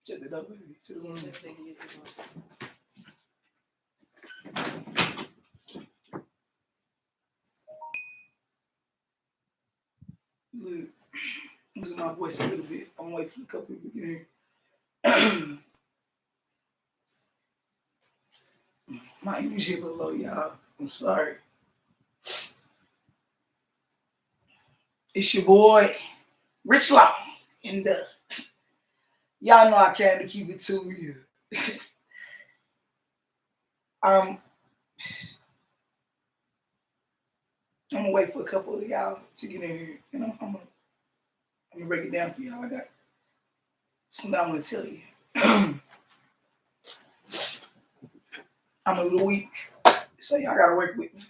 Check it out, baby. To the room. Look, losing my voice a little bit. I'm waiting for a couple people to get here. My energy a little low, y'all. I'm sorry. It's your boy, Rich Law. And y'all know I came to keep it too real. I'm gonna wait for a couple of y'all to get in here, and I'm gonna break it down for y'all. I got something I want to tell you. I'm a little weak, so y'all gotta work with me.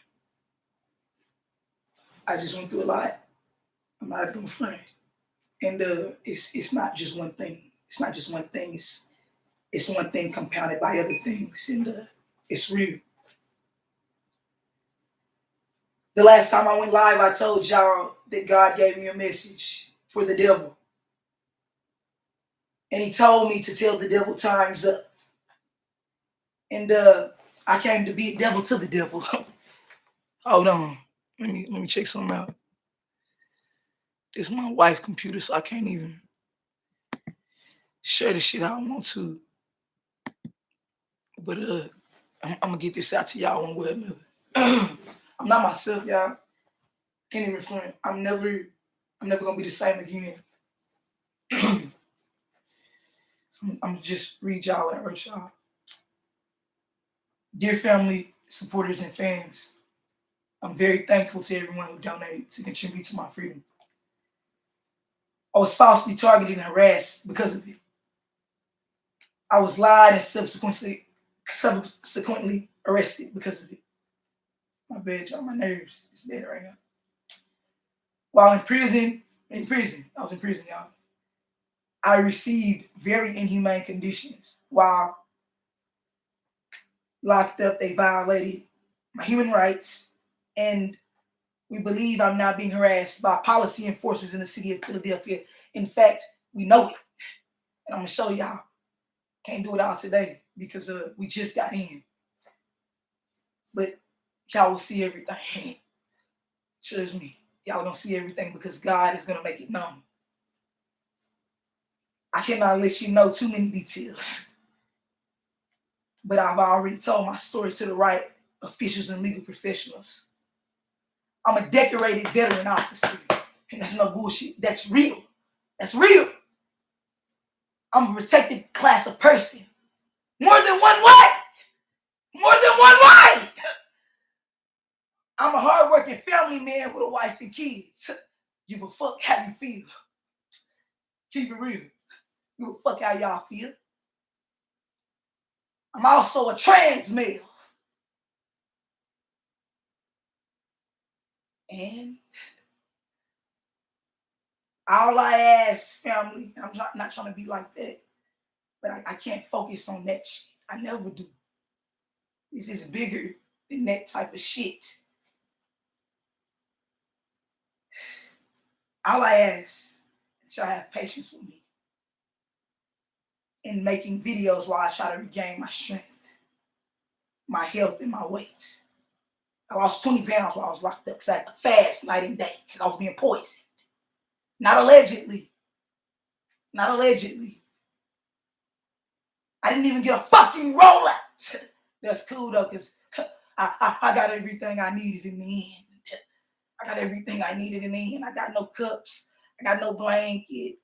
I just went through a lot. I'm not gonna front, and it's not just one thing. It's not just one thing. It's one thing compounded by other things, and it's real. The last time I went live, I told y'all that God gave me a message for the devil. And he told me to tell the devil time's up. And I came to be a devil to the devil. Hold on. Let me check something out. This is my wife's computer, so I can't even share the shit I want to. But I'm gonna get this out to y'all one way or another. I'm not myself, y'all. Can't even front. I'm never gonna be the same again. So I'm gonna just read y'all and urge y'all. Dear family, supporters, and fans, I'm very thankful to everyone who donated to contribute to my freedom. I was falsely targeted and harassed because of it. I was lied and subsequently arrested because of it. My bad, y'all, my nerves is dead right now. While in prison, I was in prison, y'all. I received very inhumane conditions. While locked up, they violated my human rights, and we believe I'm now being harassed by policy enforcers in the city of Philadelphia. In fact, we know it. And I'm gonna show y'all. Can't do it all today because we just got in. But y'all will see everything. Trust me. Y'all don't see everything because God is gonna make it known. I cannot let you know too many details. But I've already told my story to the right officials and legal professionals. I'm a decorated veteran officer. And that's no bullshit. That's real. That's real. I'm a protected class of person. More than one way. More than one way. I'm a hardworking family man with a wife and kids. Give a fuck how you feel. Keep it real. Give a fuck how y'all feel. I'm also a trans male. And all I ask, family, I'm not trying to be like that, but I can't focus on that shit. I never do. This is bigger than that type of shit. All I ask is y'all have patience with me in making videos while I try to regain my strength, my health, and my weight. I lost 20 pounds while I was locked up because I had to fast night and day because I was being poisoned. Not allegedly. Not allegedly. I didn't even get a fucking rollout. That's cool though, because I got everything I needed in the end. I got everything I needed in the end. I got no cups. I got no blanket.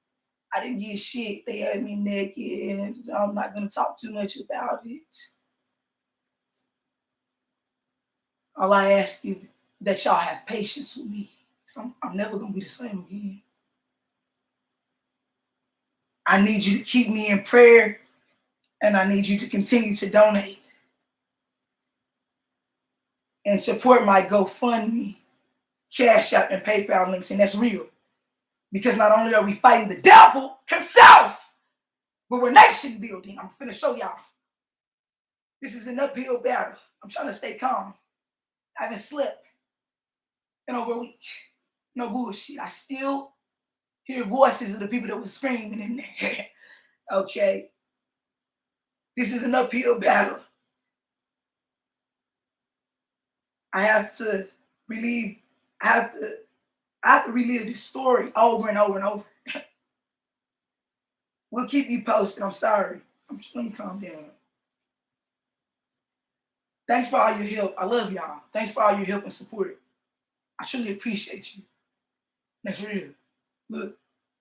I didn't get shit. They had me naked. And I'm not going to talk too much about it. All I ask is that y'all have patience with me. Because I'm never going to be the same again. I need you to keep me in prayer. And I need you to continue to donate. And support my GoFundMe, Cash App, and PayPal links. And that's real. Because not only are we fighting the devil himself, but we're nation building. I'm finna show y'all. This is an uphill battle. I'm trying to stay calm. I haven't slept in over a week. No bullshit. I still hear voices of the people that were screaming in there. Okay. This is an uphill battle. I have to relive this story over and over and over. We'll keep you posted. I'm sorry. Let me calm down. Thanks for all your help. I love y'all. Thanks for all your help and support. I truly appreciate you. That's real. Look,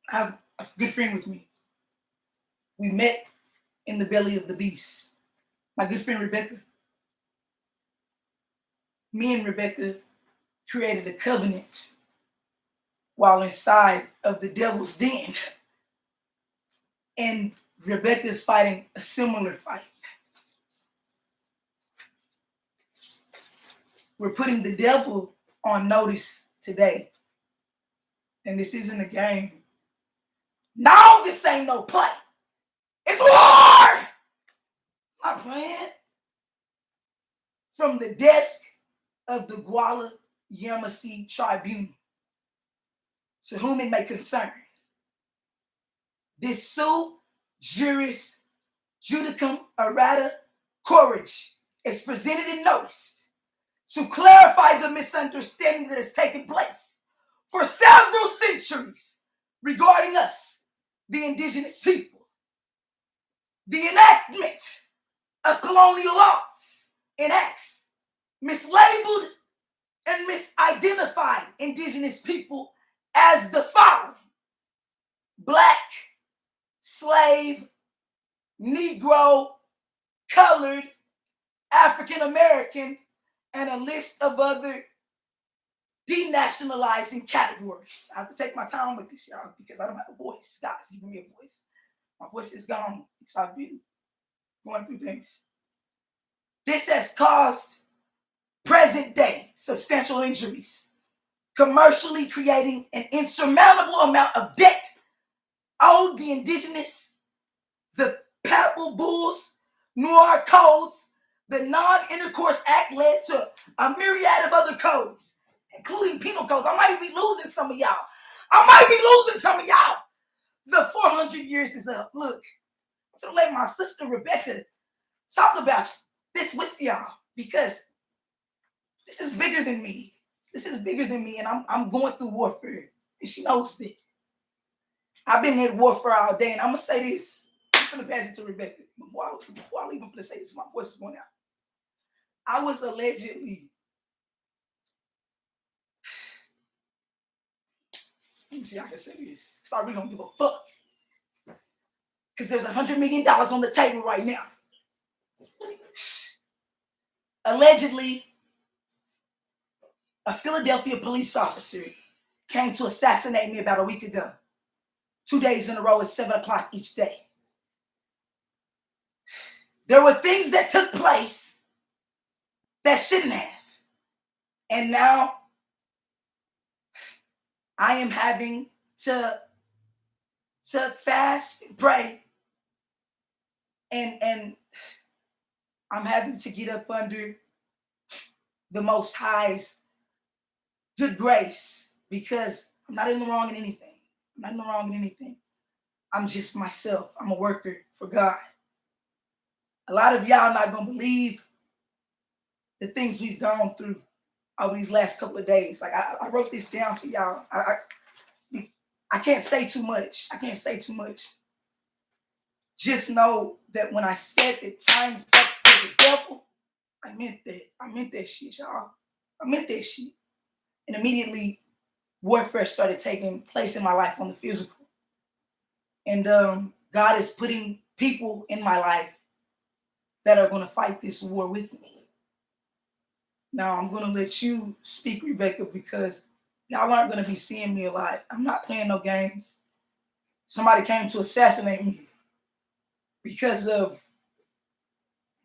I have a good friend with me. We met in the belly of the beast. My good friend Rebecca. Me and Rebecca created a covenant while inside of the devil's den. And Rebecca's fighting a similar fight. We're putting the devil on notice today. And this isn't a game. No, this ain't no play. It's war! I'm playing. From the desk of the Guala Yamasee Tribunal, to whom it may concern, this sue juris judicum errata courage is presented and noticed to clarify the misunderstanding that has taken place for several centuries regarding us, the indigenous people. The enactment of colonial laws enacts mislabeled and misidentified indigenous people as the following: Black, slave, Negro, colored, African American, and a list of other denationalizing categories. I have to take my time with this, y'all, because I don't have a voice. Guys, give me a voice. My voice is gone because I've been going through things. This has caused present day substantial injuries, commercially creating an insurmountable amount of debt owed the indigenous, the Papal Bulls, Noir codes. The Non-Intercourse Act led to a myriad of other codes, including penal codes. I might be losing some of y'all. The 400 years is up. Look, I'm going to let my sister Rebecca talk about this with y'all, because this is bigger than me. And I'm going through warfare, and she knows it. I've been in warfare all day, and I'm going to say this. I'm going to pass it to Rebecca. Before I leave, I'm going to say this. My voice is going out. I was allegedly, let me see how I can say this, because I really don't give a fuck. Because there's $100 million on the table right now. Allegedly, a Philadelphia police officer came to assassinate me about a week ago. 2 days in a row at 7 o'clock each day. There were things that took place that shouldn't have. And now I am having to fast and pray. And I'm having to get up under the Most High's good grace, because I'm not in the wrong in anything. I'm just myself. I'm a worker for God. A lot of y'all not going to believe the things we've gone through over these last couple of days. Like, I wrote this down for y'all. I can't say too much. Just know that when I said that time's up for the devil, I meant that shit, y'all. And immediately, warfare started taking place in my life on the physical. And God is putting people in my life that are going to fight this war with me. Now, I'm going to let you speak, Rebecca, because y'all aren't going to be seeing me a lot. I'm not playing no games. Somebody came to assassinate me because of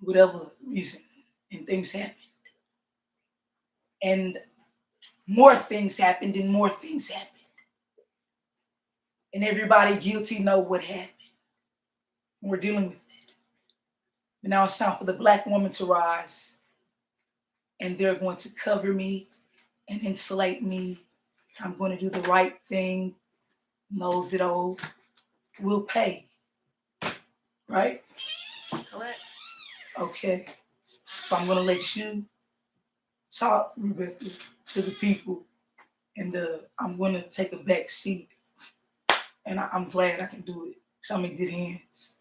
whatever reason, and things happened. And more things happened. And everybody guilty know what happened. And we're dealing with it. But now it's time for the Black woman to rise. And they're going to cover me and insulate me. I'm going to do the right thing. Those that owe will pay. Right? correct. Okay. So I'm going to let you talk, Rebecca, to the people. And I'm going to take a back seat. And I'm glad I can do it. Because I'm in good hands.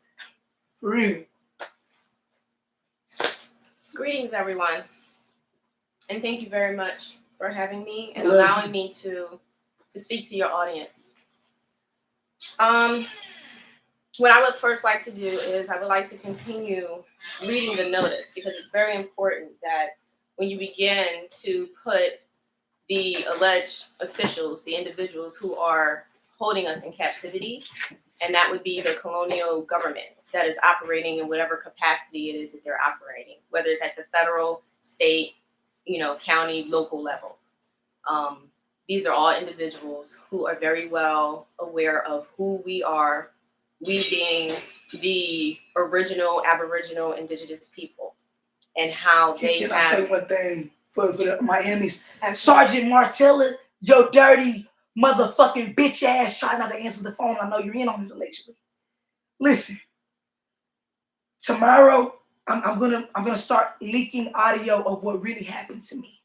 For real. Greetings, everyone. And thank you very much for having me and allowing me to speak to your audience. What I would first like to do is I would like to continue reading the notice, because it's very important that when you begin to put the alleged officials, the individuals who are holding us in captivity, and that would be the colonial government that is operating in whatever capacity it is that they're operating, whether it's at the federal, state, county, local level. These are all individuals who are very well aware of who we are, we being the original Aboriginal indigenous people, and how they Can have... I say one thing for the Miami's? Sergeant Martella, your dirty motherfucking bitch ass, try not to answer the phone. I know you're in on it allegedly. Listen, tomorrow I'm gonna start leaking audio of what really happened to me.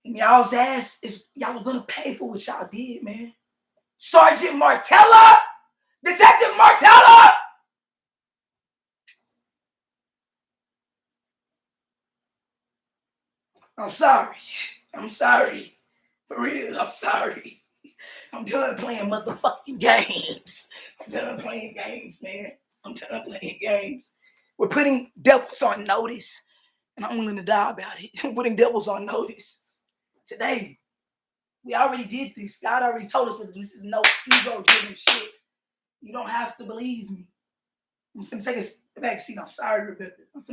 And y'all's ass is y'all are gonna pay for what y'all did, man. Sergeant Martella, Detective Martella. I'm sorry. For real, I'm sorry. I'm done playing motherfucking games. I'm done playing games, man. I'm done playing games. We're putting devils on notice. And I'm willing to die about it. We're putting devils on notice. Today, we already did this. God already told us what this is no ego-driven shit. You don't have to believe me. I'm finna take a back seat. I'm sorry, Rebecca. Let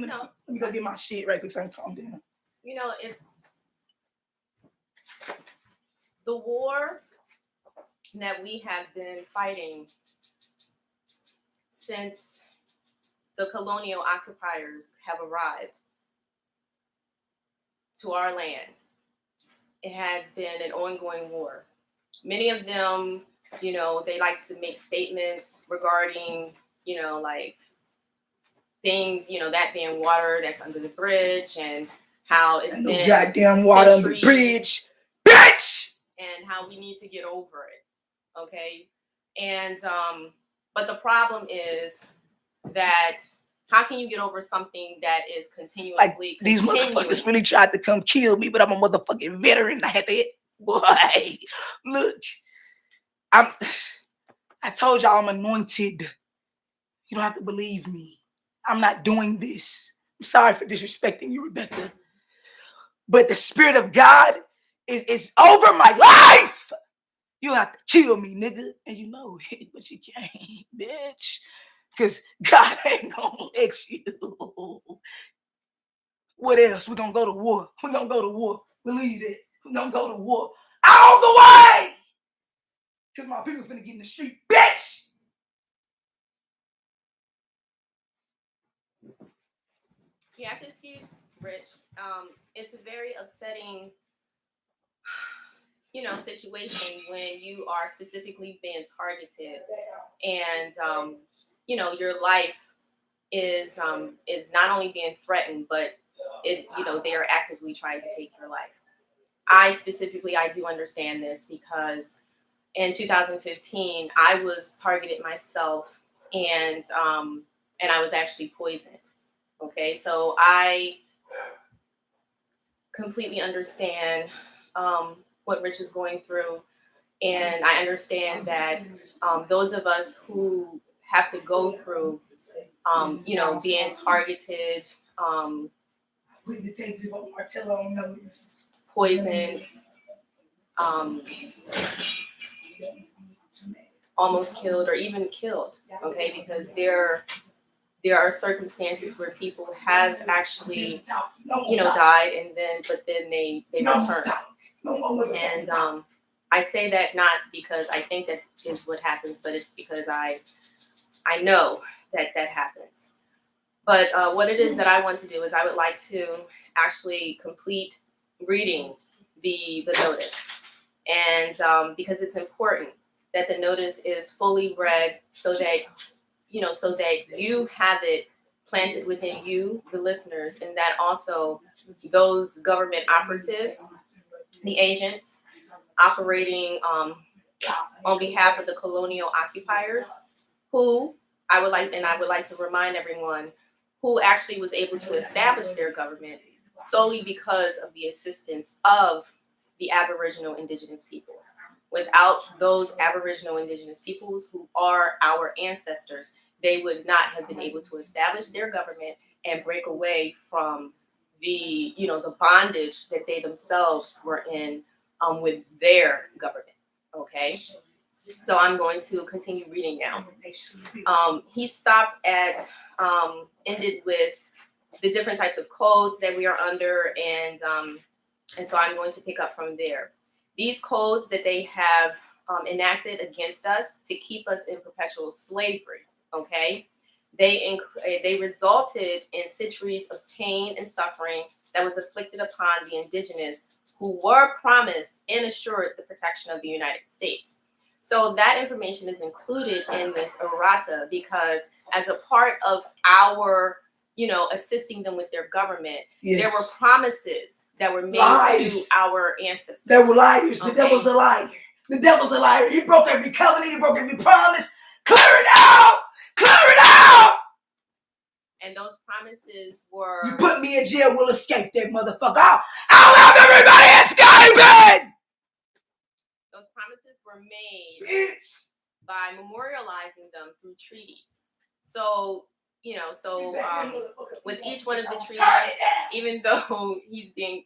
me go get my shit right quick so I can calm down. It's the war that we have been fighting since the colonial occupiers have arrived to our land. It has been an ongoing war. Many of them, they like to make statements regarding, like things, that being water that's under the bridge, and how it's been no goddamn water under the bridge, bitch! And how we need to get over it, okay? And, but the problem is that how can you get over something that is continuously... These motherfuckers really tried to come kill me, but I'm a motherfucking veteran. I had to... Boy, look. I told y'all I'm anointed. You don't have to believe me. I'm not doing this. I'm sorry for disrespecting you, Rebecca. But the Spirit of God is over my life. You have to kill me, nigga. And you know it, but you can't, bitch. Because God ain't gonna let you. What else? We're gonna go to war. Believe it. We're gonna go to war. All the way! Because my people finna get in the street, bitch! You have to excuse Rich. It's a very upsetting, situation when you are specifically being targeted, and your life is not only being threatened, but they are actively trying to take your life. I do understand this because in 2015 I was targeted myself, and I was actually poisoned. Okay, so I completely understand what Rich is going through, and I understand that those of us who have to go through, being targeted, poisoned, almost killed, or even killed. Okay, because there are circumstances where people have actually, died, and then they return. And I say that not because I think that is what happens, but it's because I know that happens. But what it is that I want to do is I would like to actually complete reading the notice, and because it's important that the notice is fully read, so that you have it planted within you, the listeners, and that also those government operatives, the agents operating on behalf of the colonial occupiers, who I would like to remind everyone who actually was able to establish their government solely because of the assistance of the Aboriginal Indigenous peoples. Without those Aboriginal Indigenous peoples who are our ancestors, they would not have been able to establish their government and break away from the bondage that they themselves were in with their government. Okay, so I'm going to continue reading now. He stopped at ended with the different types of codes that we are under, and so I'm going to pick up from there. These codes that they have enacted against us to keep us in perpetual slavery, okay? They resulted in centuries of pain and suffering that was inflicted upon the indigenous who were promised and assured the protection of the United States. So that information is included in this errata because as a part of our, assisting them with their government, there were promises that were made to our ancestors. There were liars. The devil's a liar. The devil's a liar. He broke every covenant. He broke every promise. Clear it out! Clear it out! And those promises were... You put me in jail, we'll escape that motherfucker. I'll have everybody escaping! Those promises were made by memorializing them through treaties. So, with each one of the treaties, even though he's being,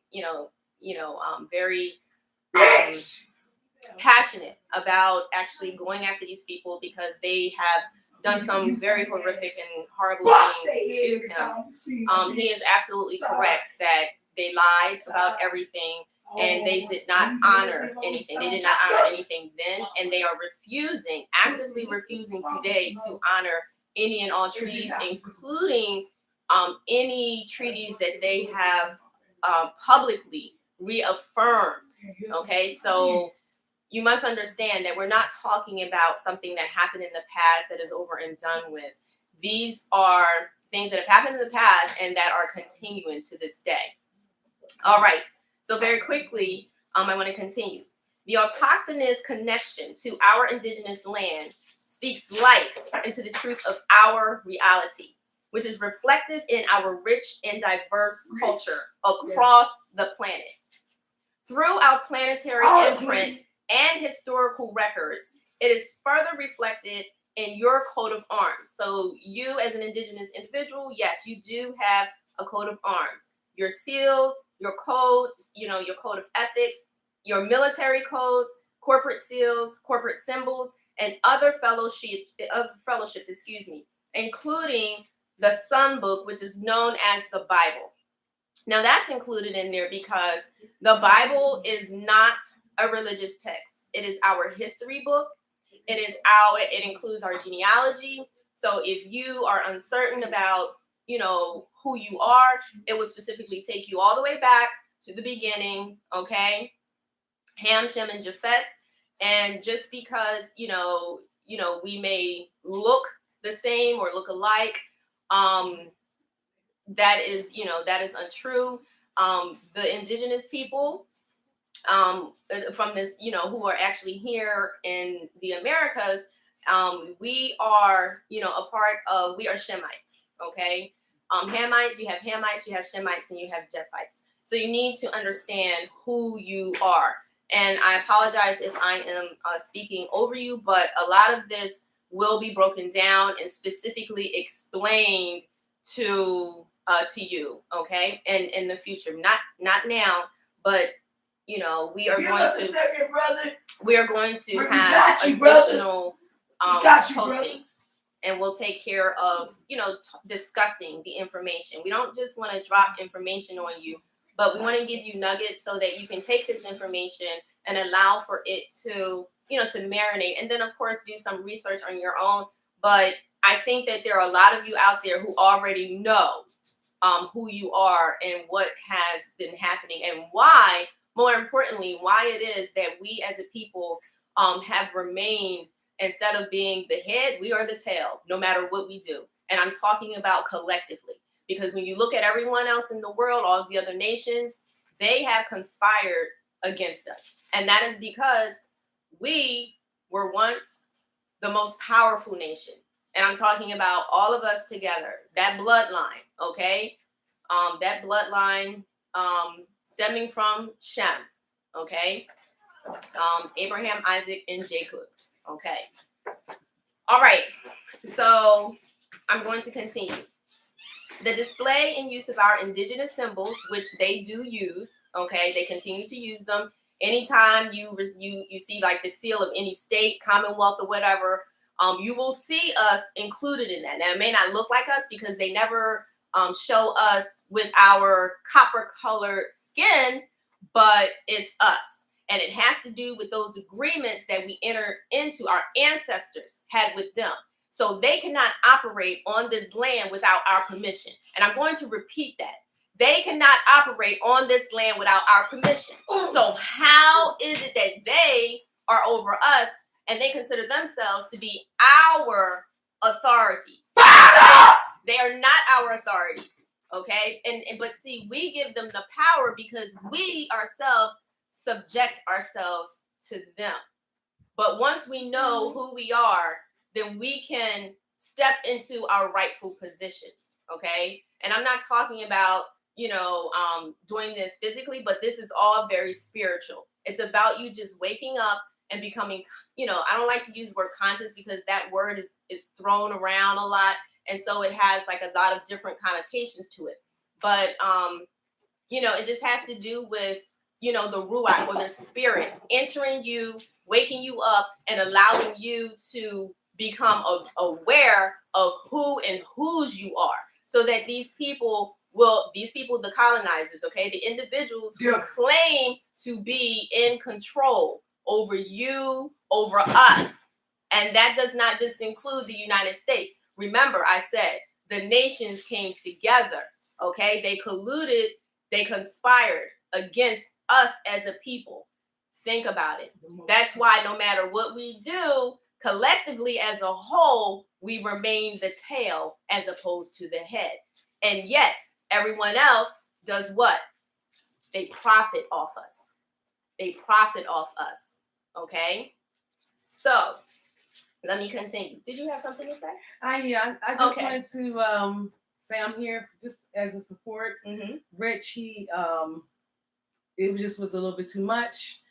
very passionate about actually going after these people because they have done some very horrific and horrible things to him. He is absolutely correct that they lied about everything and they did not honor anything. They did not honor anything then, and they are actively refusing today to honor any and all treaties, including any treaties that they have publicly reaffirmed. Okay, so you must understand that we're not talking about something that happened in the past that is over and done with. These are things that have happened in the past and that are continuing to this day. All right, so very quickly, I want to continue. The autochthonous connection to our indigenous land speaks life into the truth of our reality, which is reflected in our rich and diverse culture across the planet. Through our planetary imprint and historical records, it is further reflected in your coat of arms. So you as an indigenous individual, yes, you do have a coat of arms. Your seals, your code, your code of ethics, your military codes, corporate seals, corporate symbols, and other fellowships, including the Sun Book, which is known as the Bible. Now that's included in there because the Bible is not a religious text. It is our history book. It includes our genealogy. So if you are uncertain about, who you are, it will specifically take you all the way back to the beginning, okay? Ham, Shem, and Japheth. And just because, we may look the same or look alike, that is untrue. The indigenous people from this, who are actually here in the Americas, we are, we are Shemites, okay? Hamites, you have Shemites, and you have Japhites. So you need to understand who you are. And I apologize if I am speaking over you, but a lot of this will be broken down and specifically explained to you, okay? And in the future, not now, but we are going to have additional postings, and we'll take care of discussing the information. We don't just want to drop information on you, but we want to give you nuggets so that you can take this information and allow for it to to marinate, and then of course do some research on your own. But I think that there are a lot of you out there who already know who you are and what has been happening, and why, more importantly, why it is that we as a people have remained, instead of being the head, we are the tail, no matter what we do. And I'm talking about collectively. Because when you look at everyone else in the world, all of the other nations, they have conspired against us. And that is because we were once the most powerful nation. And I'm talking about all of us together. That bloodline, okay? That bloodline stemming from Shem, okay? Abraham, Isaac, and Jacob, okay? All right, so I'm going to continue. The display and use of our indigenous symbols, which they do use, okay? They continue to use them. Anytime you see like the seal of any state, commonwealth, or whatever, you will see us included in that. Now, it may not look like us because they never show us with our copper-colored skin, but it's us. And it has to do with those agreements that we entered into, our ancestors had with them. So they cannot operate on this land without our permission. And I'm going to repeat that. They cannot operate on this land without our permission. So how is it that they are over us and they consider themselves to be our authorities? They are not our authorities, okay? But see, we give them the power because we ourselves subject ourselves to them. But once we know who we are, then we can step into our rightful positions, okay? And I'm not talking about, doing this physically, but this is all very spiritual. It's about you just waking up and becoming, I don't like to use the word conscious because that word is thrown around a lot. And so it has like a lot of different connotations to it. But, it just has to do with, the ruach or the spirit entering you, waking you up, and allowing you to become aware of who and whose you are, so that these people, the colonizers, okay, the individuals who claim to be in control over you, over us, and that does not just include the United States. Remember, I said the nations came together, okay? They colluded, they conspired against us as a people. Think about it. That's why no matter what we do, collectively as a whole, we remain the tail as opposed to the head. And yet, everyone else does what? They profit off us. They profit off us. Okay? So, let me continue. Did you have something to say? I just wanted to say I'm here just as a support. Mm-hmm. Rich, it just was a little bit too much.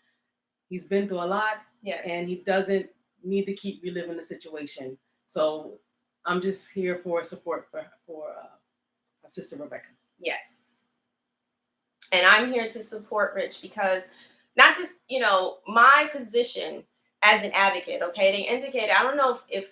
He's been through a lot. Yes. And he doesn't need to keep reliving the situation. So I'm just here for support for our sister Rebecca. Yes. And I'm here to support Rich because not just, my position as an advocate, okay? They indicated, I don't know if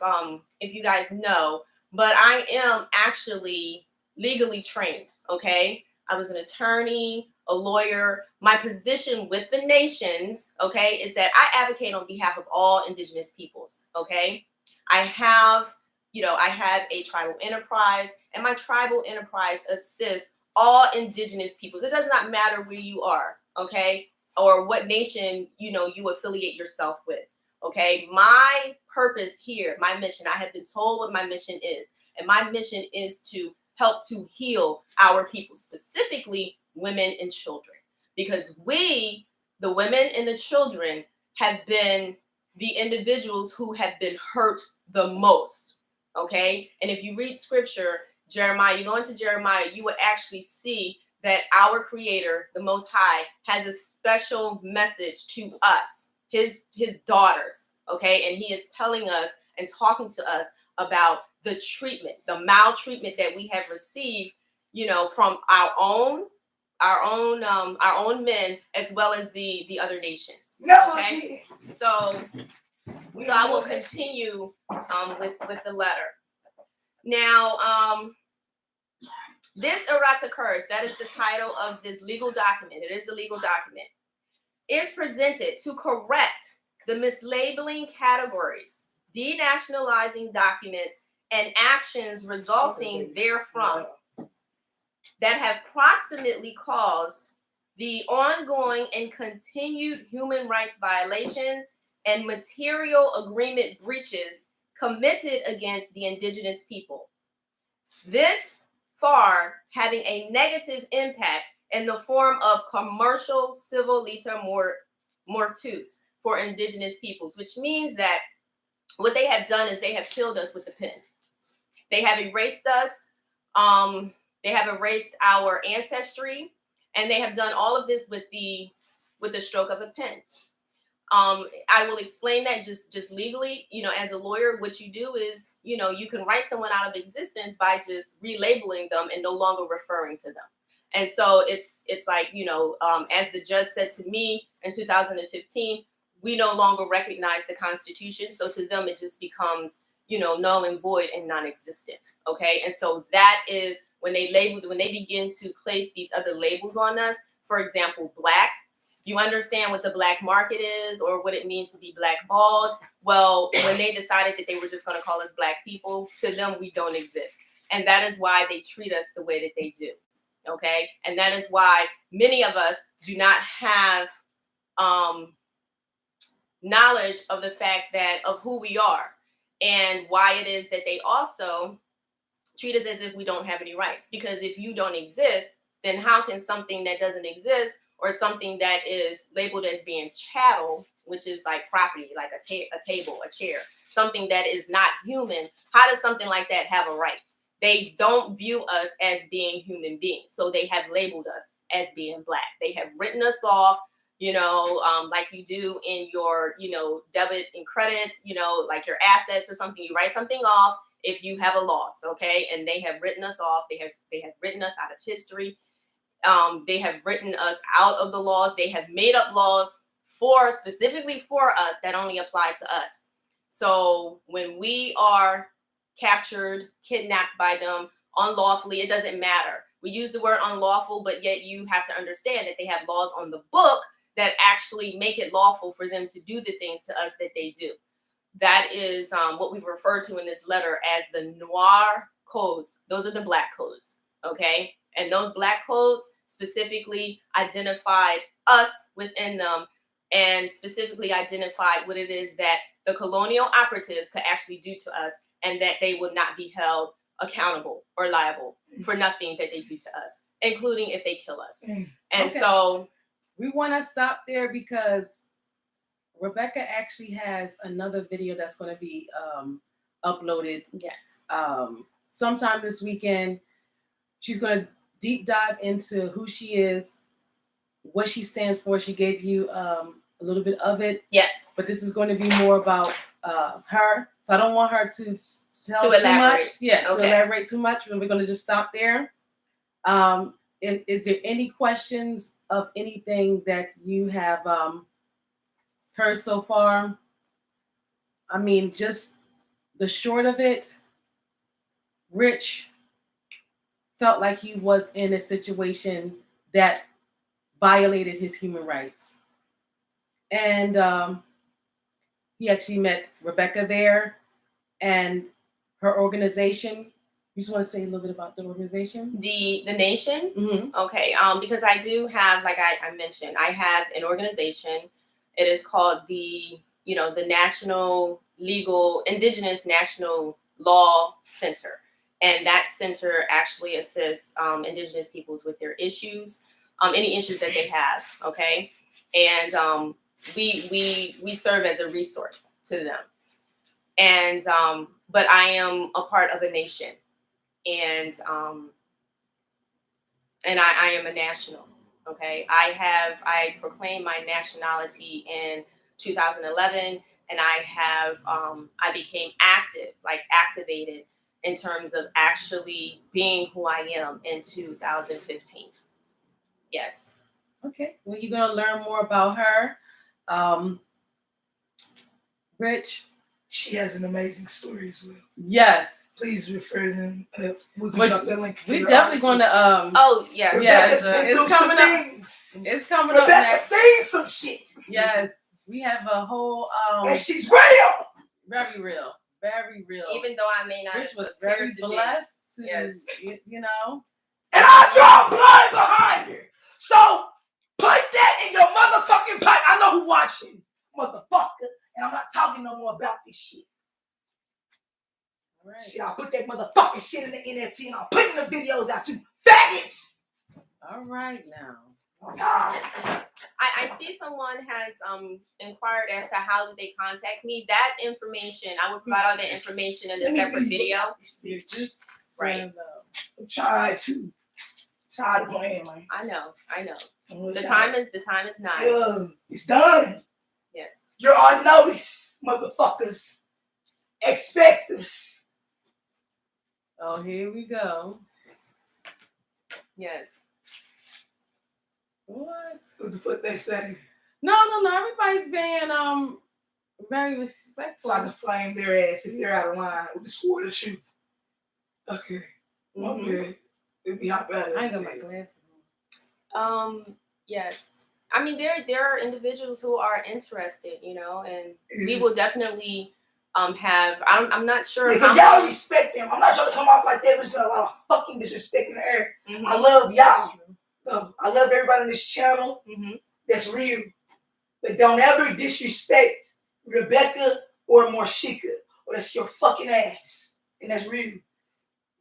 you guys know, but I am actually legally trained, okay? I was an attorney, a lawyer. My position with the nations, okay, is that I advocate on behalf of all indigenous peoples, okay? I have a tribal enterprise, and my tribal enterprise assists all indigenous peoples. It does not matter where you are, okay, or what nation, you affiliate yourself with, okay? My purpose here, my mission, I have been told what my mission is, and my mission is to help to heal our people, specifically women and children, because we, the women and the children, have been the individuals who have been hurt the most, okay? And if you read scripture, Jeremiah, you go into Jeremiah, you would actually see that our Creator, the Most High, has a special message to us, his daughters, okay? And he is telling us and talking to us about the treatment, the maltreatment that we have received, from our own men, as well as the other nations. Okay, so I will continue with the letter. Now, this errata curse, that is the title of this legal document. It is a legal document. Is presented to correct the mislabeling categories, denationalizing documents, and actions resulting therefrom that have proximately caused the ongoing and continued human rights violations and material agreement breaches committed against the indigenous people. this far having a negative impact in the form of commercial civil lita mortuus for indigenous peoples, which means that what they have done is they have killed us with the pen. They have erased us. They have erased our ancestry, and they have done all of this with the stroke of a pen. I will explain that just legally. As a lawyer, what you do is, you can write someone out of existence by just relabeling them and no longer referring to them. And so it's like, as the judge said to me in 2015, we no longer recognize the Constitution. So to them, it just becomes, null and void and non-existent. Okay. And so that is when they begin to place these other labels on us. For example, Black. You understand what the Black market is or what it means to be blackballed. Well, when they decided that they were just going to call us Black people, to them, we don't exist. And that is why they treat us the way that they do. Okay. And that is why many of us do not have knowledge of the fact of who we are and why it is that they also treat us as if we don't have any rights. Because if you don't exist, then how can something that doesn't exist or something that is labeled as being chattel, which is like property, like a table, a chair, something that is not human, how does something like that have a right? They don't view us as being human beings. So they have labeled us as being Black. They have written us off, like you do in your, debit and credit, like your assets or something. You write something off if you have a loss, okay? And they have written us off. They have written us out of history. They have written us out of the laws. They have made up laws specifically for us that only apply to us. So when we are captured, kidnapped by them unlawfully, it doesn't matter. We use the word unlawful, but yet you have to understand that they have laws on the book that actually make it lawful for them to do the things to us that they do. That is what we refer to in this letter as the noir codes. Those are the Black codes, okay? And those Black codes specifically identified us within them and specifically identified what it is that the colonial operatives could actually do to us, and that they would not be held accountable or liable for nothing that they do to us, including if they kill us. And so we want to stop there because Rebecca actually has another video that's going to be uploaded. Yes. Sometime this weekend. She's going to deep dive into who she is, what she stands for. She gave you a little bit of it. Yes. But this is going to be more about her. So I don't want her to tell too elaborate. much. Yeah, okay. To elaborate too much. And we're going to just stop there. Is there any questions of anything that you have heard so far? I mean, just the short of it, Rich felt like he was in a situation that violated his human rights. And he actually met Rebecca there and her organization. You just want to say a little bit about the organization? The Nation? Mm-hmm. Okay, because I do have, like I mentioned, I have an organization. It is called the National Indigenous National Law Center. And that center actually assists Indigenous peoples with their issues, any issues that they have, okay? And we serve as a resource to them. And but I am a part of a nation, and I am a national, okay? I proclaimed my nationality in 2011, and I became activated in terms of actually being who I am in 2015. Yes. Okay. Well, you're going to learn more about her. Rich? She has an amazing story as well. Yes. Please refer them. We can drop that link. We're definitely going to. Oh yes. It's coming up. It's coming up. Rebecca seen some shit. Yes. We have a whole. And she's real. Very real. Very real. Even though I may not. Rich was very blessed. Yes. You know. And I draw blood behind her. So put that in your motherfucking pipe. I know who watching, motherfucker. And I'm not talking no more about this shit. Right. Shit, I'll put that motherfucking shit in the NFT and I'm putting the videos out to faggots. All right now. I see someone has inquired as to how do they contact me. That information, I will provide all that information in a separate video. Right. I'm trying to. Tired of playing, man. I know. The time is 9. Yeah, it's done. Yes. You're on notice, motherfuckers. Expect us. Oh, here we go. Yes. What? What the fuck they say? No. Everybody's being very respectful. So I can flame their ass if they're out of line with the sword of truth. Okay. My bad. It'd be hot better. I ain't got my glasses on. Yes. I mean, there are individuals who are interested, and we will definitely have. I'm not sure. Because y'all respect them. I'm not trying to come off like that, but there's been a lot of fucking disrespect in the air. I love y'all. I love everybody on this channel. That's real. But don't ever disrespect Rebecca or Marshika, or that's your fucking ass. And that's real.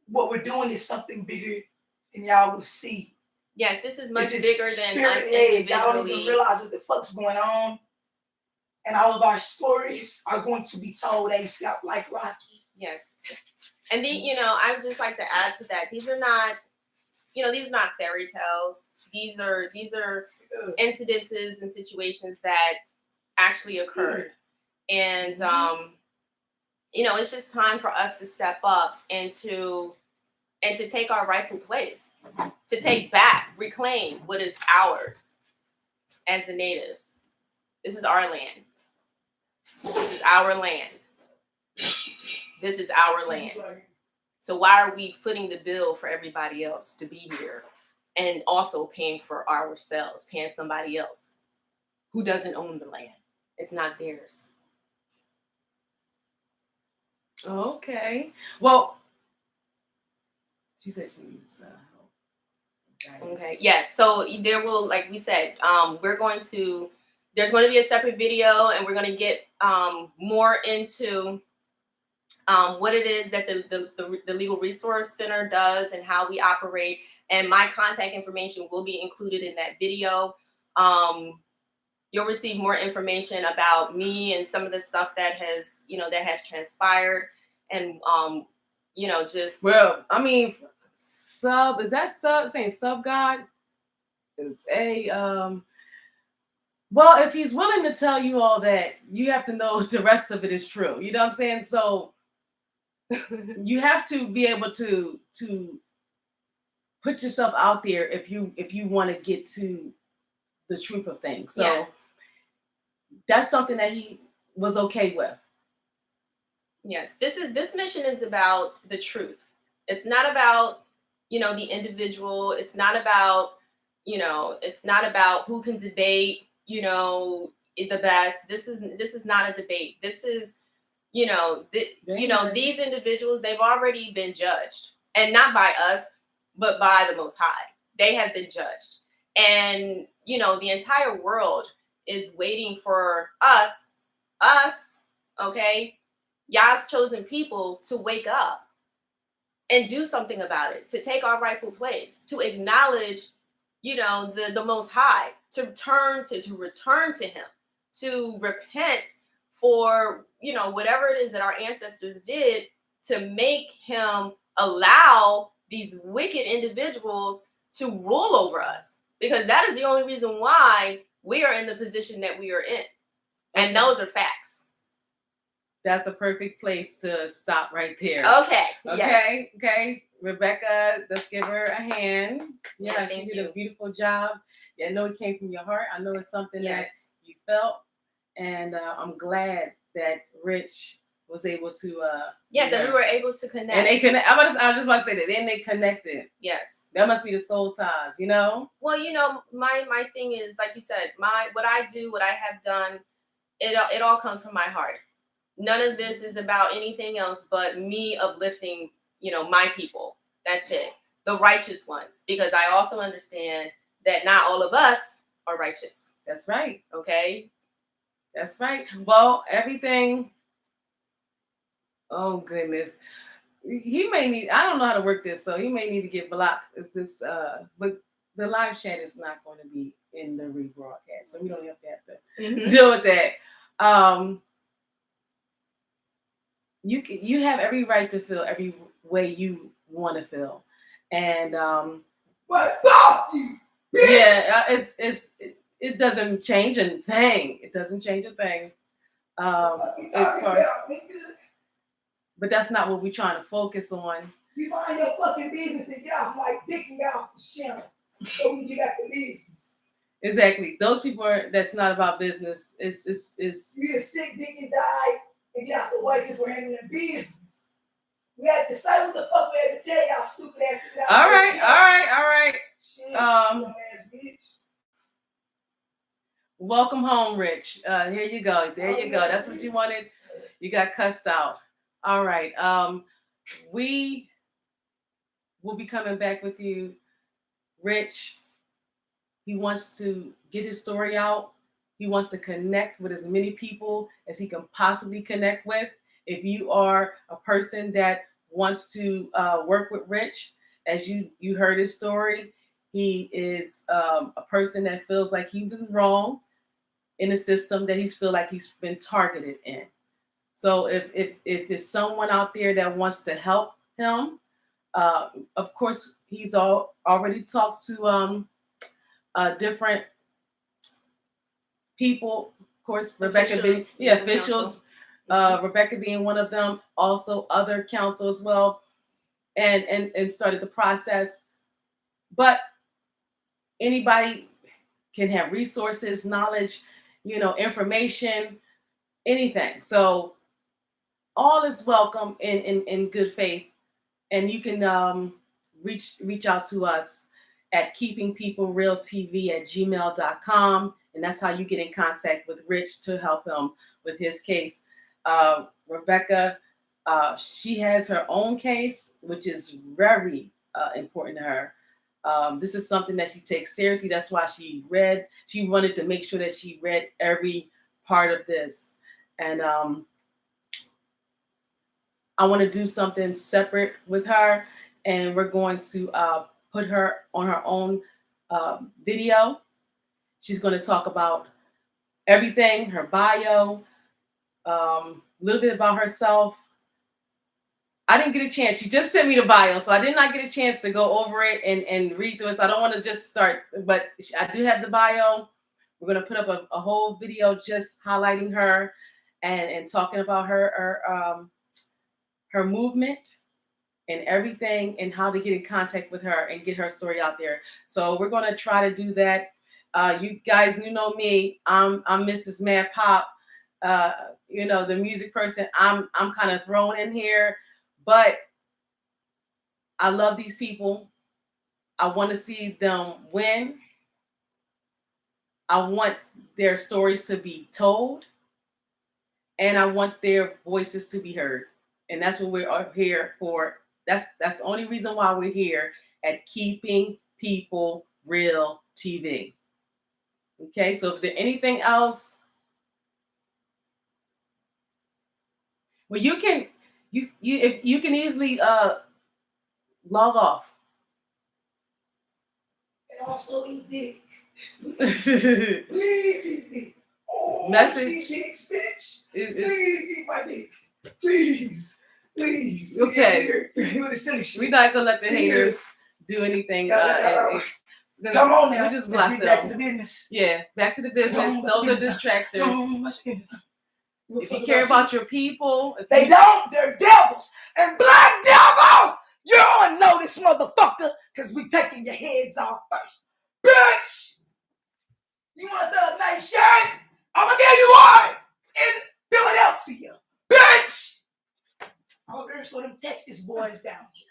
What we're doing is something bigger than y'all will see. Yes, this is much bigger than us individually. Y'all don't even realize what the fuck's going on. And all of our stories are going to be told ASAP like Rocky. Yes. And then, I'd just like to add to that. These are not, these are not fairy tales. These are incidences and situations that actually occurred. And, it's just time for us to step up and to take our rightful place, to take back, reclaim what is ours as the natives. This is our land. This is our land. This is our land. So why are we footing the bill for everybody else to be here and also paying for ourselves, paying somebody else who doesn't own the land? It's not theirs. Okay. Well, she said she needs help. Okay. Yes. So there will, like we said, there's going to be a separate video, and we're going to get more into what it is that the Legal Resource Center does and how we operate. And my contact information will be included in that video. You'll receive more information about me and some of the stuff that has transpired, and just. Well, I mean, is that saying sub God? It's well, if he's willing to tell you all that, you have to know the rest of it is true. You know what I'm saying? So you have to be able to put yourself out there if you want to get to the truth of things. So yes. That's something that he was okay with. Yes, this mission is about the truth. It's not about the individual. It's not about who can debate the best. This is not a debate. This is these individuals, they've already been judged, and not by us, but by the Most High. They have been judged, and the entire world is waiting for us, okay, Yah's chosen people, to wake up and do something about it, to take our rightful place, to acknowledge, the Most High, to return to Him, to repent for, whatever it is that our ancestors did to make Him allow these wicked individuals to rule over us, because that is the only reason why we are in the position that we are in. And those are facts. That's a perfect place to stop right there. Okay. Yes. Okay. Rebecca, let's give her a hand. Yeah, she did a beautiful job. Yeah, I know it came from your heart. I know it's something that you felt. And I'm glad that Rich was able to and we were able to connect. And they connect. I was just about to say that. Then they connected. Yes. That must be the soul ties, Well, my thing is, like you said, what I do, what I have done, it all comes from my heart. None of this is about anything else but me uplifting, my people. That's it. The righteous ones. Because I also understand that not all of us are righteous. That's right. Okay? That's right. Well, everything. Oh, goodness. he may need. I don't know how to work this, so he may need to get blocked. But the live chat is not going to be in the rebroadcast, so we don't have to deal with that. You have every right to feel every way you want to feel, and But fuck you, bitch! yeah, it doesn't change a thing. It doesn't change a thing. But that's not what we're trying to focus on. You mind your fucking business and get off my dick and get off the channel so we can get back to business. Exactly. Those people that's not about business. It's You get a sick dick and die and get out the way because we're handling business. We had to say what the fuck we had to tell y'all stupid asses. All right. Shit, dumbass bitch. Welcome home, Rich. Here you go. There you go. That's what you wanted. You got cussed out. All right. We will be coming back with you. Rich, he wants to get his story out. He wants to connect with as many people as he can possibly connect with. If you are a person that wants to work with Rich, as you heard his story, he is a person that feels like he was wrong in a system that he feels like he's been targeted in. So if there's someone out there that wants to help him, of course, he's already talked to different people. Of course, Rebecca being officials. Rebecca being one of them. Also, other counsel as well, and started the process. But anybody can have resources, knowledge, information, anything. So all is welcome in good faith. And you can reach out to us at keepingpeoplerealtv@gmail.com. And that's how you get in contact with Rich to help him with his case. Rebecca, she has her own case, which is very important to her. This is something that she takes seriously. That's why she wanted to make sure that she read every part of this. And I want to do something separate with her, and we're going to put her on her own video. She's going to talk about everything, her bio, a little bit about herself. I didn't get a chance. She just sent me the bio, so I did not get a chance to go over it and read through it. So I don't want to just start, but I do have the bio. We're going to put up a whole video just highlighting her and talking about her movement and everything, and how to get in contact with her and get her story out there. So we're going to try to do that. You guys, know me. I'm Mrs. Mad Pop. The music person. I'm kind of thrown in here, but I love these people. I want to see them win. I want their stories to be told, and I want their voices to be heard. And that's what we're here for. That's the only reason why we're here at Keeping People Real TV. Okay, so is there anything else? Well, you can easily log off. And also eat dick. Please eat dick. Oh, Message. Dicks, bitch. Please eat my dick. Please. Okay. You're doing the silly shit. We're not gonna let the haters do anything. Come on now. We just blocked back to the business. Yeah, back to the business. Those are distractors. If you care about your people, they don't. They're devils. And Black Devil, you don't know this motherfucker because we taking your heads off first. Bitch! You want a Thug Nation? I'm going to give you one in Philadelphia. Bitch! I'm going to show them Texas boys down here.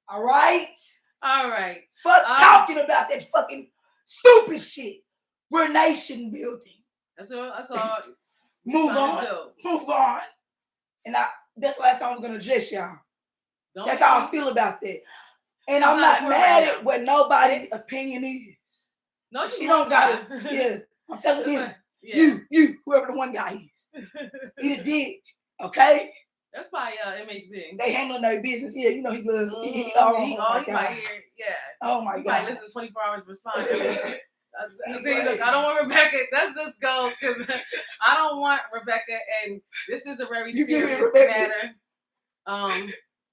All right? All right. Fuck talking about that fucking stupid shit. We're nation building. That's all. Move on. And that's the last time I'm going to address y'all. That's how I feel about that. And I'm not mad at what nobody's opinion is. No, she don't got it. Yeah, I'm telling him. Yeah. You, whoever the one guy is. Eat a dick, okay? That's probably MHB. They handling their business. Yeah, you know he loves. He might hear. Yeah. Oh my he God. might listen to 24 hours respond. See, look, I don't want Rebecca. Let's just go because I don't want Rebecca, and this is a very serious matter.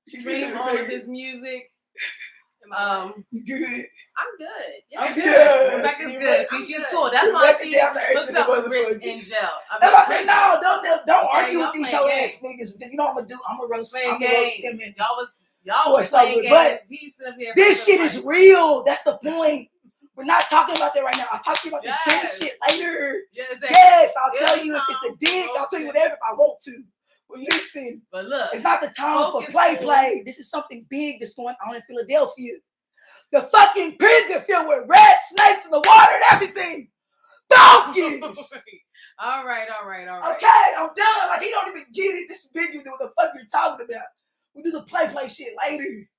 Stream all of his music. You good? I'm good. Yeah. I'm good. Yes, Rebecca's good. She's good. cool. That's why she hooked up with Rich in jail. That's why I say no. Don't argue with y'all these playing whole games. ass niggas because you know what I'm gonna do. I'm gonna roast them. And Y'all was so playing good, games. but He's sitting up here this shit is real. That's the point. We're not talking about that right now. I'll talk to you about this gender shit later. Yes, I'll tell you if it's a dick. I'll tell you whatever if I want to. But listen, look, it's not the time for play. This is something big that's going on in Philadelphia. The fucking prison filled with red snakes in the water and everything. Focus. All right. Okay, I'm done. Like, he don't even get it. This is bigger than what the fuck you're talking about. We do the play shit later.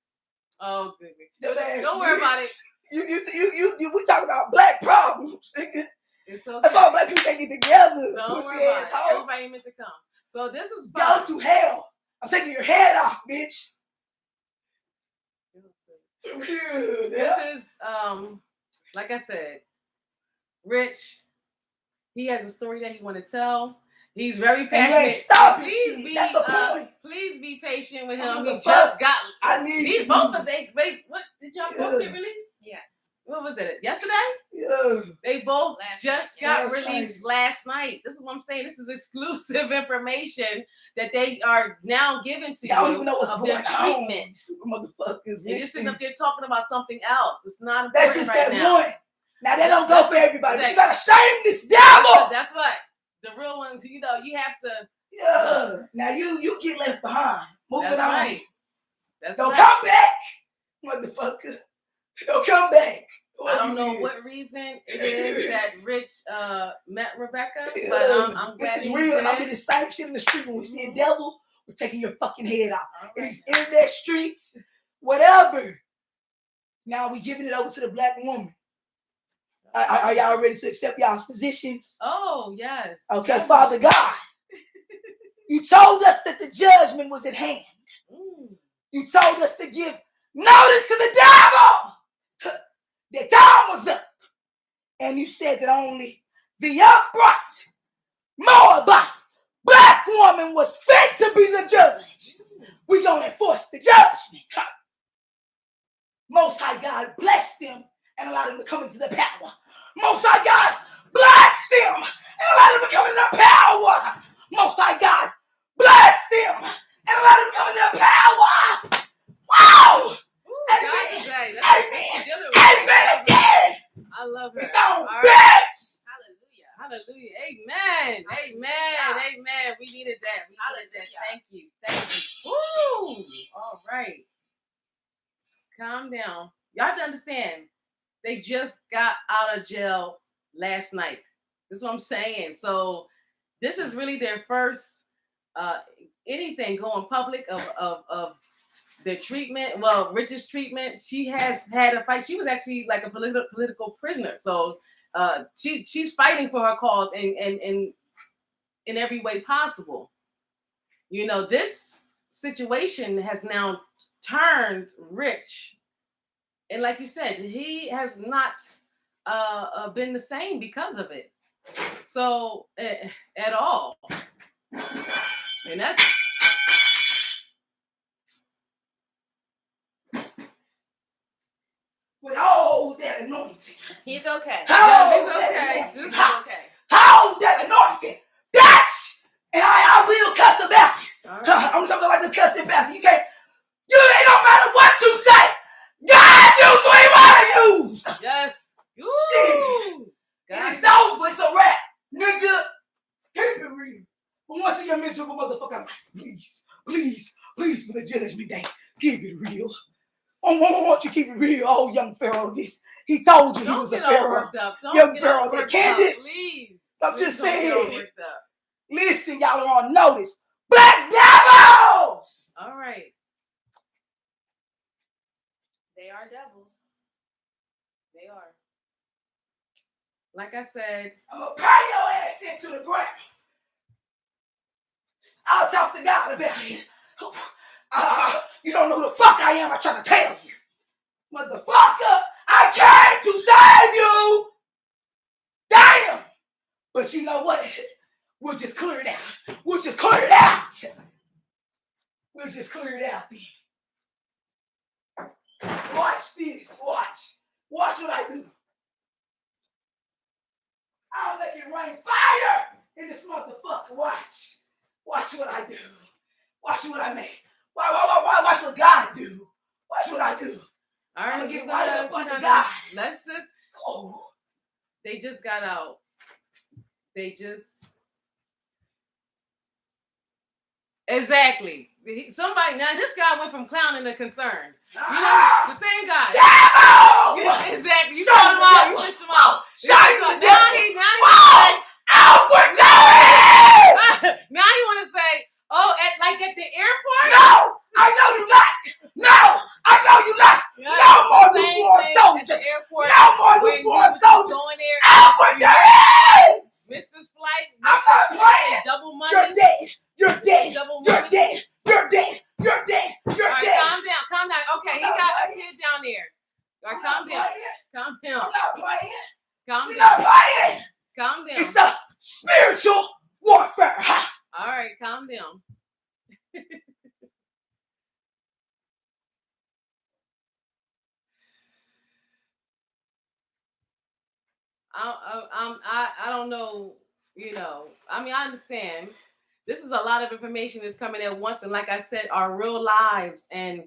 Oh, goodness. Don't worry about it. We talk about black problems, nigga. It's okay. That's why black people can't get together. Don't worry about it. Everybody meant to come. So this is fun. Go to hell. I'm taking your head off, bitch. This is like I said, Rich. He has a story that he want to tell. He's very passionate. That's the point. Please be patient with him. He just got. I need these both of they. Wait, what did y'all both get released? Yes. What was it? Yesterday? Yeah. They both got released last night. This is what I'm saying. This is exclusive information that they are now giving to you. I don't even know what's going on. Treatment. Stupid motherfuckers. You're sitting up there talking about something else. It's not important that's just right that now. one. Now that don't go for everybody. But you gotta shame this devil. That's what the real ones. You know, you have to. Yeah. Now you get left behind. Moving on. Right. Don't come back, motherfucker. Don't come back. I don't know what reason it is that Rich met Rebecca, but I'm glad this is real. And I'm doing the same shit in the street when we see a devil. We're taking your fucking head off. In these internet streets, whatever. Now we giving it over to the black woman. Are y'all ready to accept y'all's positions? Oh, yes. Okay, definitely. Father God, you told us that the judgment was at hand. You told us to give notice to the devil. The time was up. And you said that only the upright, Moabite, black woman was fit to be the judge. We're going to enforce the judgment. Most High God bless them and allow them to come into the power. Most High God bless them and allow them to come into the power. Most High God bless them and allow them to come into the power. Wow! Amen. Amen again. I love it. It's on, bitch. Hallelujah. Amen. We needed that. Thank you. Woo! All right. Calm down. Y'all have to understand. They just got out of jail last night. This is what I'm saying. So this is really their first anything going public of their treatment. Well, Rich's treatment. She has had a fight. She was actually like a political prisoner. So she's fighting for her cause in every way possible. You know, this situation has now turned Rich. And like you said, he has not been the same because of it. So, at all. And that's... With all that anointing. He's okay. He's okay. How that anointing. Bitch! And I will cuss about it. Right. I'm something like the cussing bastard. You ain't no matter what you say. God use what he want to use. Yes. Shit. It's over. It's a wrap. Nigga. Keep it real. But once again, miserable motherfucker, I'm like, please, for the judgment day, keep it real. I want you to keep it real. Oh, young Pharaoh, this. He told you he was a Pharaoh. Young Pharaoh, the Candace. I'm just saying. Listen, y'all are on notice. Black devils! All right. They are devils. They are. Like I said, I'm going to pry your ass into the ground. I'll talk to God about it. You don't know who the fuck I am. I try to tell you. Motherfucker, I came to save you. Damn. But you know what? We'll just clear it out. We'll just clear it out. We'll just clear it out then. Watch this. Watch. Watch what I do. I'll make it rain fire in this motherfucker. Watch. Watch what I do. Watch what I make. Watch what God do. Watch what I do. All right, I'm gonna get right up under God. Let's just. Oh. They just got out. Exactly. Somebody now. This guy went from clowning to concerned. You know, the same guy. Devil! Exactly. You called him out. You pushed him out. Shine the devil. Now you want to say, oh, at the airport? No, I know you not. No, I know you not. Yeah, No more lukewarm at the soldiers. airport, No more lukewarm soldiers. Going there, Out with your hands. missed his flight. I'm not playing. Double money. You're dead. You're dead. Double You're money. dead. You're dead. You're dead. You're All right, dead. calm down. Okay, he got a kid down there. All right, calm down. Calm down. I'm not playing. Calm We're down. not playing. Calm down. It's a spiritual warfare. Ha. All right, calm down. I don't know, you know. I mean, I understand. This is a lot of information that's coming at once, and like I said, our real lives and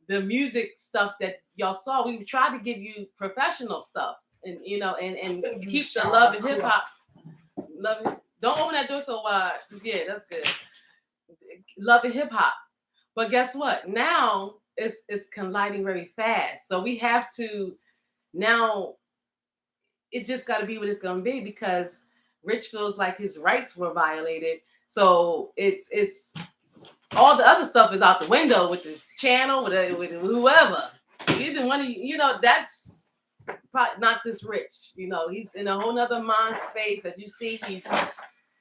the music stuff that y'all saw, we tried to give you professional stuff, and you know, and keep the love and hip hop. Don't open that door so wide. Yeah, that's good. Love and hip hop, but guess what? Now it's colliding very fast, so we have to now. It just got to be what it's going to be because Rich feels like his rights were violated. So it's all the other stuff is out the window with this channel, with whoever. You didn't want to, you know, that's probably not this Rich. You know, he's in a whole nother mind space. As you see, he's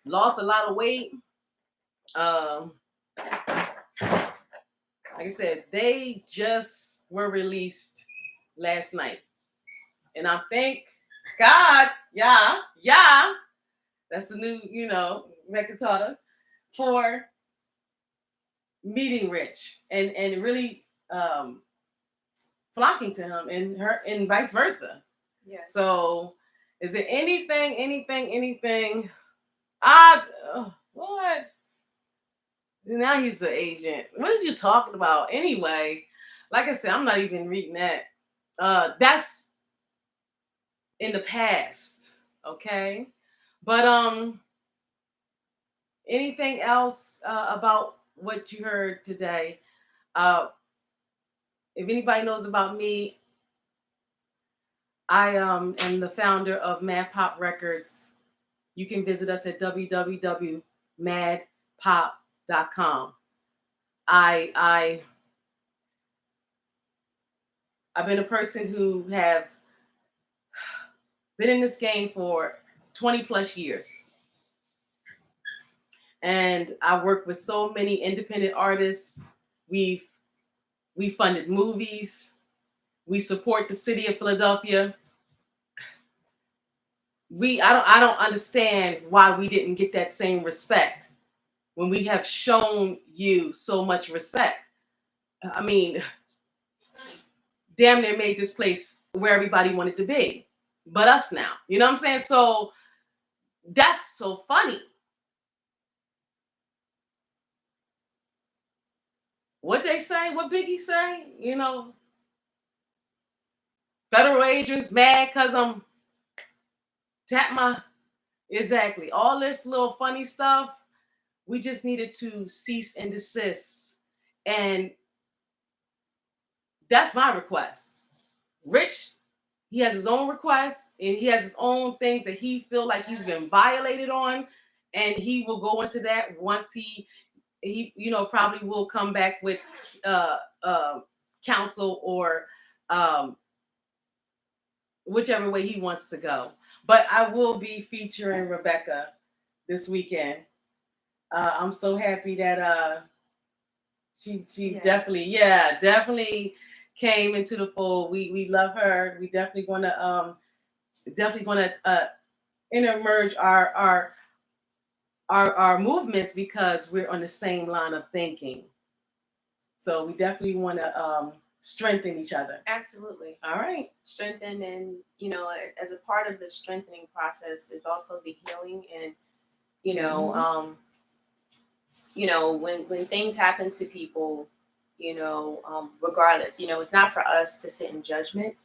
lost a lot of weight. Like I said, they just were released last night. And I think God, yeah, that's the new, you know, Mecca taught us, for meeting Rich and really flocking to him and vice versa. Yes. So is there anything? What? Now he's the agent. What are you talking about? Anyway, like I said, I'm not even reading that. That's in the past, okay? But anything else about what you heard today? If anybody knows about me, I am the founder of Mad Pop Records. You can visit us at www.madpop.com. I've been a person who have been in this game for 20 plus years. And I worked with so many independent artists. We funded movies. We support the city of Philadelphia. I don't understand why we didn't get that same respect when we have shown you so much respect. I mean, damn near made this place where everybody wanted to be. But us now, you know what I'm saying? So that's so funny. What they say, what Biggie say, you know, federal agents mad because I'm exactly. All this little funny stuff, we just needed to cease and desist. And that's my request. Rich, he has his own requests and he has his own things that he feel like he's been violated on. And he will go into that once he you know, probably will come back with counsel or whichever way he wants to go. But I will be featuring Rebecca this weekend. I'm so happy that She Yes. definitely came into the fold. We love her. We definitely gonna intermerge our movements because we're on the same line of thinking. So we definitely want to strengthen each other. Absolutely. All right. Strengthen, and as a part of the strengthening process is also the healing, and when things happen to people, regardless, it's not for us to sit in judgment,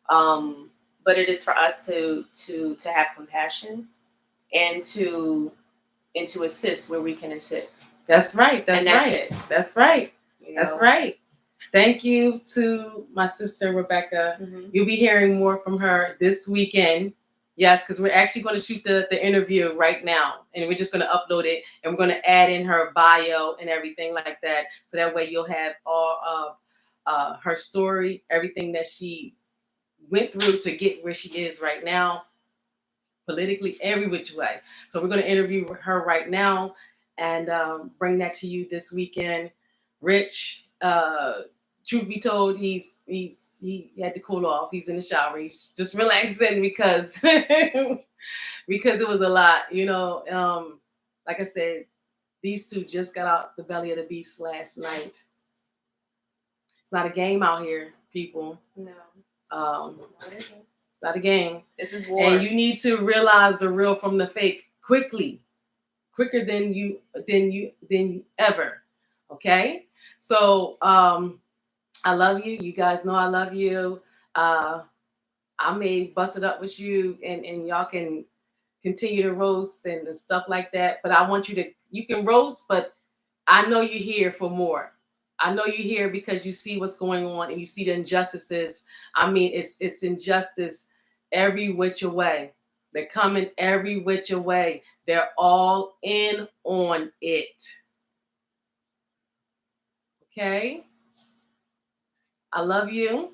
but it is for us to have compassion and to assist where we can assist. That's right. That's right. it. That's right. You know? That's right. Thank you to my sister Rebecca. Mm-hmm. You'll be hearing more from her this weekend. Yes, because we're actually going to shoot the interview right now, and we're just going to upload it, and we're going to add in her bio and everything like that, so that way you'll have all of her story, everything that she went through to get where she is right now, politically, every which way. So we're going to interview her right now and bring that to you this weekend. Rich, truth be told, he had to cool off. He's in the shower. He's just relaxing because because it was a lot. Like I said, these two just got out the belly of the beast last night. It's not a game out here, people. No. It isn't. Not a game. This is war. And you need to realize the real from the fake quickly, quicker than you ever. Okay. So I love you. You guys know I love you. I may bust it up with you, and y'all can continue to roast and stuff like that. But I want you can roast, but I know you're here for more. I know you're here because you see what's going on and you see the injustices. I mean, it's injustice every which way. They're coming every which way. They're all in on it. Okay? I love you.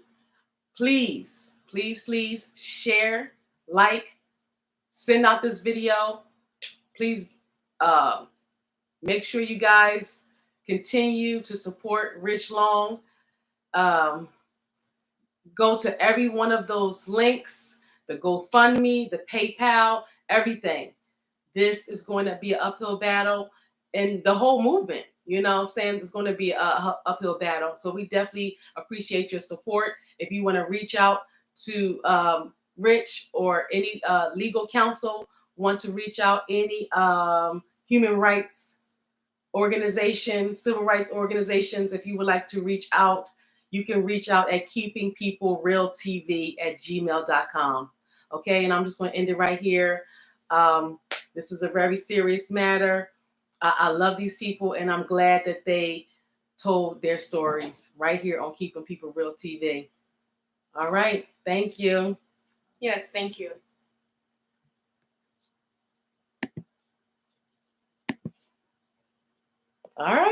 Please, please, please share, like, send out this video. Please make sure you guys continue to support Rich Long. Go to every one of those links, the GoFundMe, the PayPal, everything. This is going to be an uphill battle, and the whole movement, you know what I'm saying, it's going to be an uphill battle. So we definitely appreciate your support. If you want to reach out to Rich or any legal counsel, want to reach out any human rights organization, civil rights organizations, if you would like to reach out, you can reach out at keepingpeoplerealtv@gmail.com. Okay, and I'm just going to end it right here. This is a very serious matter. I love these people, and I'm glad that they told their stories right here on Keeping People Real TV. All right, thank you. Yes, thank you. All right.